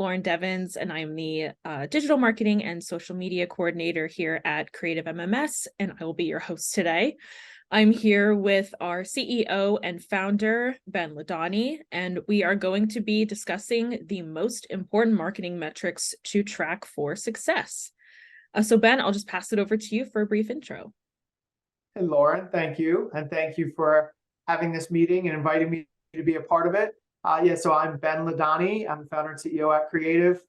Lauren Devins, and I'm the digital marketing and social media coordinator here at Creative MMS, and I will be your host today. I'm here with our CEO and founder, Ben Ladani, and we are going to be discussing the most important marketing metrics to track for success. So Ben, I'll just pass it over to you for a brief intro. Hey, Lauren, thank you. And thank you for having this meeting and inviting me to be a part of it. So I'm Ben Ladani. I'm the founder and CEO at Creative,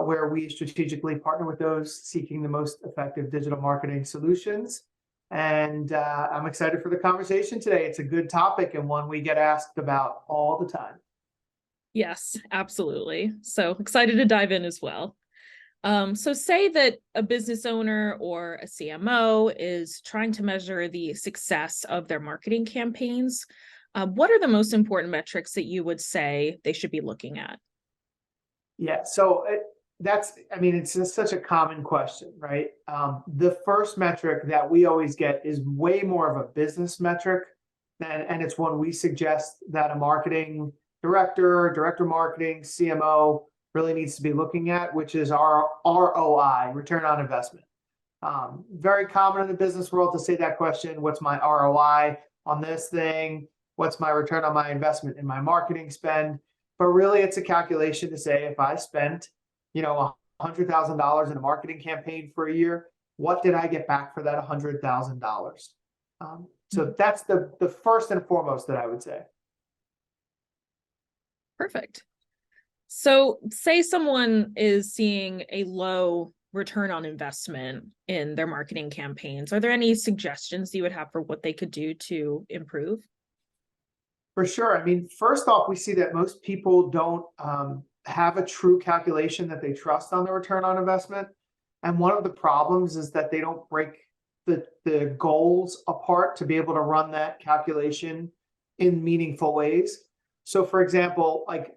where we strategically partner with those seeking the most effective digital marketing solutions. And I'm excited for the conversation today. It's a good topic and one we get asked about all the time. Yes, absolutely. So excited to dive in as well. So say that a business owner or a CMO is trying to measure the success of their marketing campaigns. What are the most important metrics that you would say they should be looking at? Yeah, so it's just such a common question, right? The first metric that we always get is way more of a business metric, and it's one we suggest that a marketing director of marketing, CMO, really needs to be looking at, which is our ROI, return on investment. Very common in the business world to say that question, what's my ROI on this thing? What's my return on my investment in my marketing spend? But really it's a calculation to say, if I spent, $100,000 in a marketing campaign for a year, what did I get back for that $100,000? So that's the first and foremost that I would say. Perfect. So say someone is seeing a low return on investment in their marketing campaigns. Are there any suggestions you would have for what they could do to improve? For sure. I mean, first off, we see that most people don't have a true calculation that they trust on the return on investment. And one of the problems is that they don't break the goals apart to be able to run that calculation in meaningful ways. So for example, like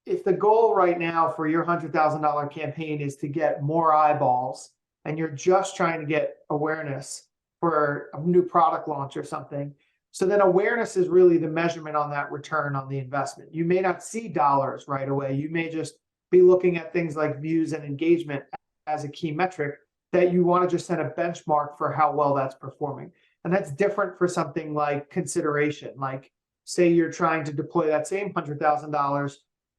if the goal right now for your $100,000 campaign is to get more eyeballs and you're just trying to get awareness for a new product launch or something, so then awareness is really the measurement on that return on the investment. You may not see dollars right away. You may just be looking at things like views and engagement as a key metric that you want to just set a benchmark for how well that's performing. And that's different for something like consideration. Like say you're trying to deploy that same $100,000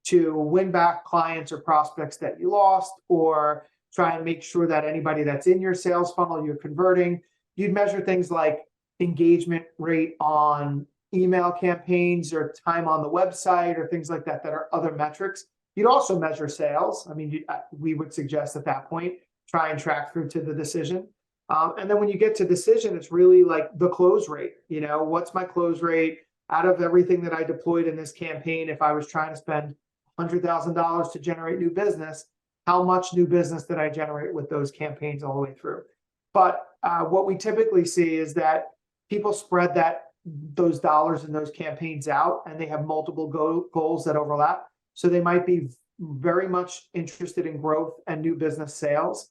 to win back clients or prospects that you lost, or try and make sure that anybody that's in your sales funnel you're converting. You'd measure things like engagement rate on email campaigns or time on the website or things like that are other metrics. You'd also measure sales. I mean, we would suggest at that point, try and track through to the decision. And then when you get to decision, it's really like the close rate. What's my close rate out of everything that I deployed in this campaign? If I was trying to spend $100,000 to generate new business, how much new business did I generate with those campaigns all the way through? But what we typically see is that people spread those dollars in those campaigns out, and they have multiple goals that overlap. So they might be very much interested in growth and new business sales,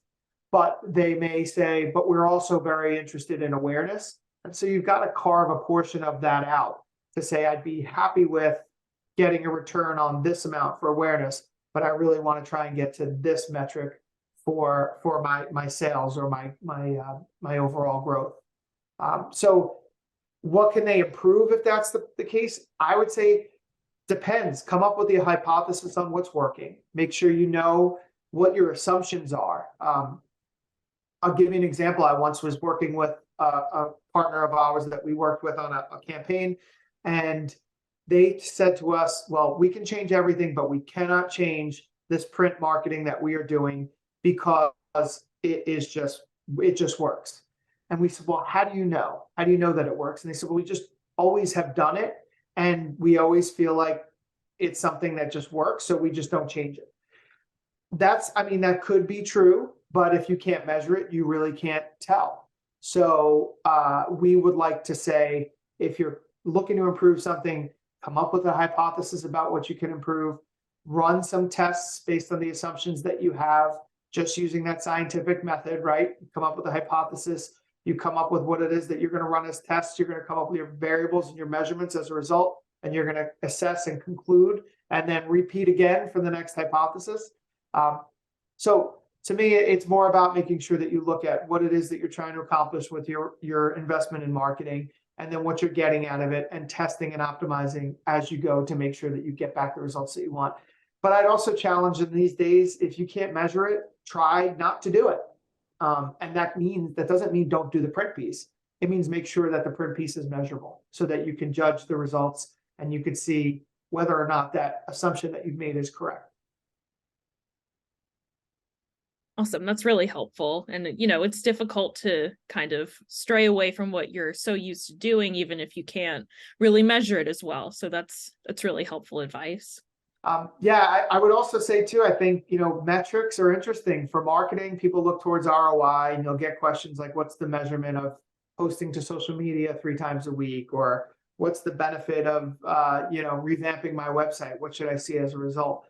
but they may say, but we're also very interested in awareness. And so you've got to carve a portion of that out to say, I'd be happy with getting a return on this amount for awareness, but I really want to try and get to this metric for my sales or my overall growth. So what can they improve if that's the case? I would say depends. Come up with the hypothesis on what's working. Make sure you know what your assumptions are. I'll give you an example. I once was working with a partner of ours that we worked with on a campaign, and they said to us, well, we can change everything, but we cannot change this print marketing that we are doing because it just works. And we said, well, how do you know? How do you know that it works? And they said, well, we just always have done it. And we always feel like it's something that just works. So we just don't change it. That could be true, but if you can't measure it, you really can't tell. So we would like to say, if you're looking to improve something, come up with a hypothesis about what you can improve, run some tests based on the assumptions that you have, just using that scientific method, right? Come up with a hypothesis, you come up with what it is that you're going to run as tests, you're going to come up with your variables and your measurements as a result, and you're going to assess and conclude, and then repeat again for the next hypothesis. So to me, it's more about making sure that you look at what it is that you're trying to accomplish with your investment in marketing, and then what you're getting out of it, and testing and optimizing as you go to make sure that you get back the results that you want. But I'd also challenge in these days, if you can't measure it, try not to do it. And that doesn't mean don't do the print piece. It means make sure that the print piece is measurable so that you can judge the results and you can see whether or not that assumption that you've made is correct. Awesome. That's really helpful. And, it's difficult to kind of stray away from what you're so used to doing, even if you can't really measure it as well. So that's really helpful advice. Yeah, I would also say too, I think, metrics are interesting for marketing. People look towards ROI, and you'll get questions like, what's the measurement of posting to social media 3 times a week? Or what's the benefit of, revamping my website? What should I see as a result?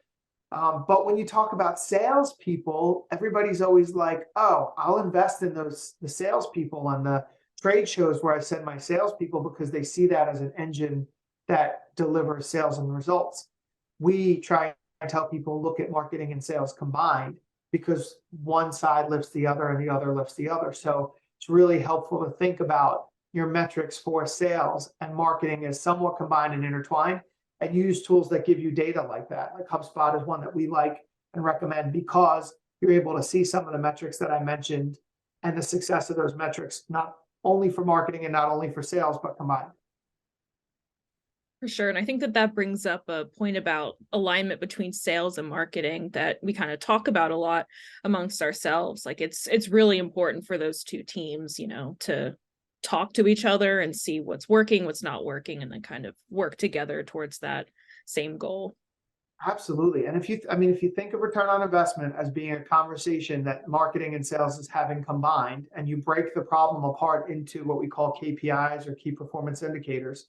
But when you talk about salespeople, everybody's always like, oh, I'll invest in the salespeople on the trade shows where I send my salespeople because they see that as an engine that delivers sales and results. We try and tell people look at marketing and sales combined, because one side lifts the other and the other lifts the other. So it's really helpful to think about your metrics for sales and marketing as somewhat combined and intertwined, and use tools that give you data like that. Like HubSpot is one that we like and recommend, because you're able to see some of the metrics that I mentioned and the success of those metrics, not only for marketing and not only for sales, but combined. For sure. And I think that brings up a point about alignment between sales and marketing that we kind of talk about a lot amongst ourselves. Like it's really important for those two teams, to talk to each other and see what's working, what's not working, and then kind of work together towards that same goal. Absolutely. And if you think of return on investment as being a conversation that marketing and sales is having combined, and you break the problem apart into what we call KPIs or key performance indicators,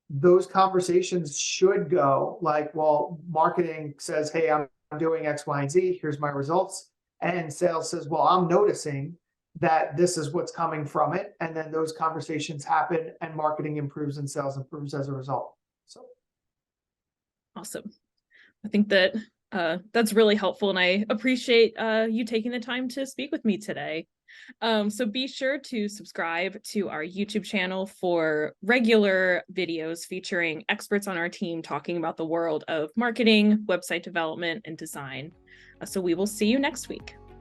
those conversations should go like, well, marketing says, hey, I'm doing X, Y, and Z. Here's my results. And sales says, well, I'm noticing that this is what's coming from it. And then those conversations happen and marketing improves and sales improves as a result. So awesome. I think that that's really helpful. And I appreciate you taking the time to speak with me today. So be sure to subscribe to our YouTube channel for regular videos featuring experts on our team talking about the world of marketing, website development, and design. So we will see you next week.